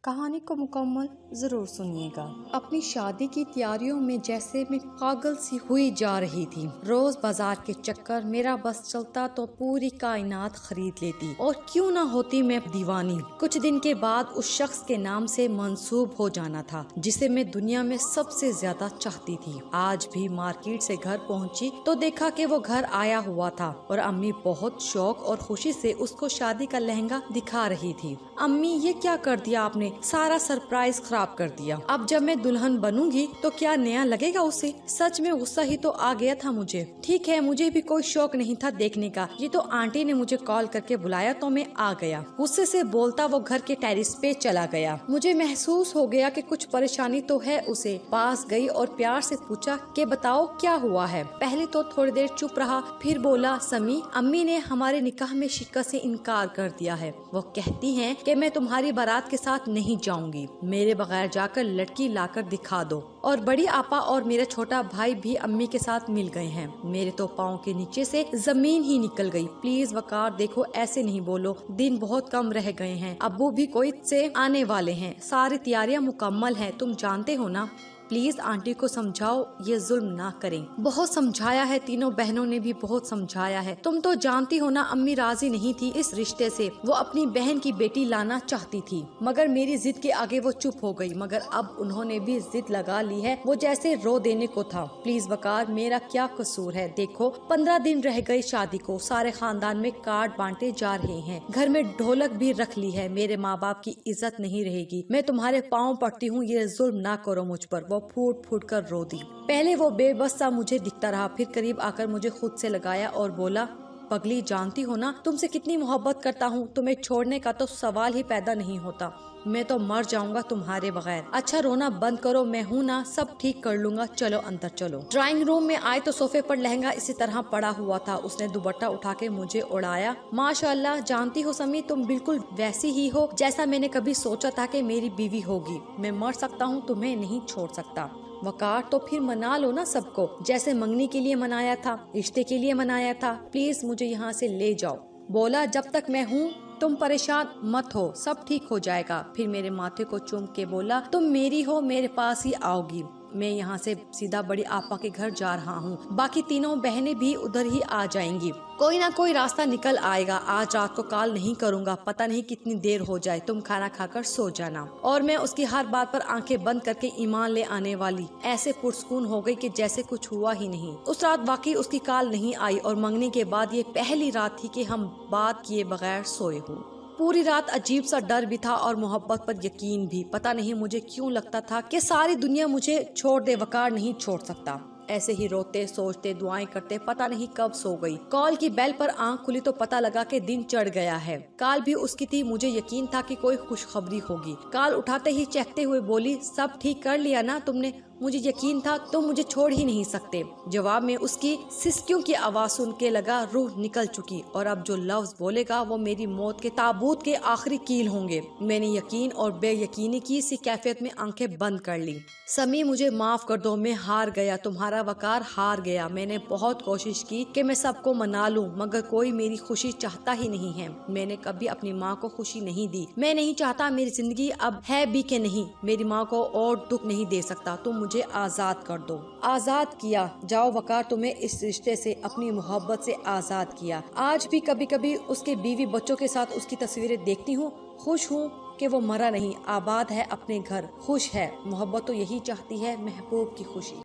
कहानी को मुकम्मल जरूर सुनिएगा। अपनी शादी की तैयारियों में जैसे मैं पागल सी हुई जा रही थी। रोज बाजार के चक्कर, मेरा बस चलता तो पूरी कायनात खरीद लेती और क्यों ना होती मैं दीवानी। कुछ दिन के बाद उस शख्स के नाम से मंसूब हो जाना था जिसे मैं दुनिया में सबसे ज्यादा चाहती थी। आज भी मार्केट से घर पहुंची तो देखा कि वो घर आया हुआ था और अम्मी बहुत शौक और खुशी से उसको शादी का लहंगा दिखा रही थी। अम्मी, ये क्या कर दिया आपने, सारा सरप्राइज खराब कर दिया। अब जब मैं दुल्हन बनूंगी तो क्या नया लगेगा उसे। सच में गुस्सा ही तो आ गया था मुझे। ठीक है, मुझे भी कोई शौक नहीं था देखने का, ये तो आंटी ने मुझे कॉल करके बुलाया तो मैं आ गया। गुस्से से बोलता वो घर के टेरिस पे चला गया। मुझे महसूस हो गया कि कुछ परेशानी तो है उसे। पास गई और प्यार से पूछा कि बताओ क्या हुआ है। पहले तो थोड़ी देर चुप रहा, फिर बोला, समी, अम्मी ने हमारे निकाह में शिक्कत से इनकार कर दिया है। वो कहती हैं कि मैं तुम्हारी बारात के साथ नहीं जाऊंगी, मेरे बगैर जाकर लड़की लाकर दिखा दो। और बड़ी आपा और मेरा छोटा भाई भी अम्मी के साथ मिल गए हैं। मेरे तो पाँव के नीचे से जमीन ही निकल गई। प्लीज वकार, देखो ऐसे नहीं बोलो, दिन बहुत कम रह गए हैं, अब्बू भी कुवैत से आने वाले हैं, सारी तैयारियां मुकम्मल हैं, तुम जानते हो ना। प्लीज आंटी को समझाओ ये जुल्म ना करें। बहुत समझाया है, तीनों बहनों ने भी बहुत समझाया है। तुम तो जानती हो ना, अम्मी राजी नहीं थी इस रिश्ते से। वो अपनी बहन की बेटी लाना चाहती थी, मगर मेरी जिद के आगे वो चुप हो गई। मगर अब उन्होंने भी जिद लगा ली है, वो जैसे रो देने को था। प्लीज वकार, मेरा क्या कसूर है। देखो 15 दिन रह गए शादी को, सारे खानदान में कार्ड बांटे जा रहे हैं, घर में ढोलक भी रख ली है। मेरे माँ बाप की इज्जत नहीं रहेगी। मैं तुम्हारे पाँव पड़ती हूँ, ये जुल्म ना करो मुझ पर। वो फूट फूट कर रो दी। पहले वो बेबस सा मुझे दिखता रहा, फिर करीब आकर मुझे खुद से लगाया और बोला, पगली, जानती हो ना तुमसे कितनी मोहब्बत करता हूँ, तुम्हें छोड़ने का तो सवाल ही पैदा नहीं होता। मैं तो मर जाऊंगा तुम्हारे बगैर। अच्छा रोना बंद करो, मैं हूँ ना, सब ठीक कर लूंगा, चलो अंदर चलो। ड्राइंग रूम में आए तो सोफे पर लहंगा इसी तरह पड़ा हुआ था। उसने दुपट्टा उठा के मुझे उड़ाया। माशाल्लाह, जानती हो समी, तुम बिल्कुल वैसी ही हो जैसा मैंने कभी सोचा था कि मेरी बीवी होगी। मैं मर सकता हूँ, तुम्हें नहीं छोड़ सकता। वकार, तो फिर मना लो ना सबको, जैसे मंगनी के लिए मनाया था, रिश्ते के लिए मनाया था। प्लीज मुझे यहाँ से ले जाओ। बोला, जब तक मैं हूँ तुम परेशान मत हो, सब ठीक हो जाएगा। फिर मेरे माथे को चूम के बोला, तुम मेरी हो, मेरे पास ही आओगी। मैं यहाँ से सीधा बड़ी आपा के घर जा रहा हूँ, बाकी तीनों बहनें भी उधर ही आ जाएंगी। कोई ना कोई रास्ता निकल आएगा। आज रात को कॉल नहीं करूँगा, पता नहीं कितनी देर हो जाए, तुम खाना खाकर सो जाना। और मैं उसकी हर बात पर आंखें बंद करके ईमान ले आने वाली ऐसे पुरसकून हो गई कि जैसे कुछ हुआ ही नहीं। उस रात वाकई उसकी कॉल नहीं आई और मंगनी के बाद ये पहली रात थी कि हम बात किए बगैर सोए हो। पूरी रात अजीब सा डर भी था और मोहब्बत पर यकीन भी। पता नहीं मुझे क्यों लगता था कि सारी दुनिया मुझे छोड़ दे, वकार नहीं छोड़ सकता। ऐसे ही रोते सोचते दुआएं करते पता नहीं कब सो गई। कॉल की बेल पर आंख खुली तो पता लगा कि दिन चढ़ गया है। कॉल भी उसकी थी, मुझे यकीन था कि कोई खुशखबरी होगी। कॉल उठाते ही चहकते हुए बोली, सब ठीक कर लिया ना तुमने, मुझे यकीन था तुम मुझे छोड़ ही नहीं सकते। जवाब में उसकी सिसकियों की आवाज सुन के लगा रूह निकल चुकी और अब जो लफ्ज बोलेगा वो मेरी मौत के ताबूत के आखिरी कील होंगे। मैंने यकीन और बेयकीनी की सी कैफियत में आंखें बंद कर ली। समी, मुझे माफ कर दो, मैं हार गया, तुम्हारा वकार हार गया। मैंने बहुत कोशिश की कि मैं सबको मना लूं, मगर कोई मेरी खुशी चाहता ही नहीं है। मैंने कभी अपनी माँ को खुशी नहीं दी। मैं नहीं चाहता मेरी जिंदगी अब है भी कि नहीं, मेरी माँ को और दुख नहीं दे सकता। तुम मुझे आजाद कर दो। आजाद किया? जाओ वकार, तुम्हें इस रिश्ते से, अपनी मोहब्बत से आजाद किया। आज भी कभी कभी उसके बीवी बच्चों के साथ उसकी तस्वीरें देखती हूँ, खुश हूँ कि वो मरा नहीं, आबाद है अपने घर, खुश है। मोहब्बत तो यही चाहती है, महबूब की खुशी।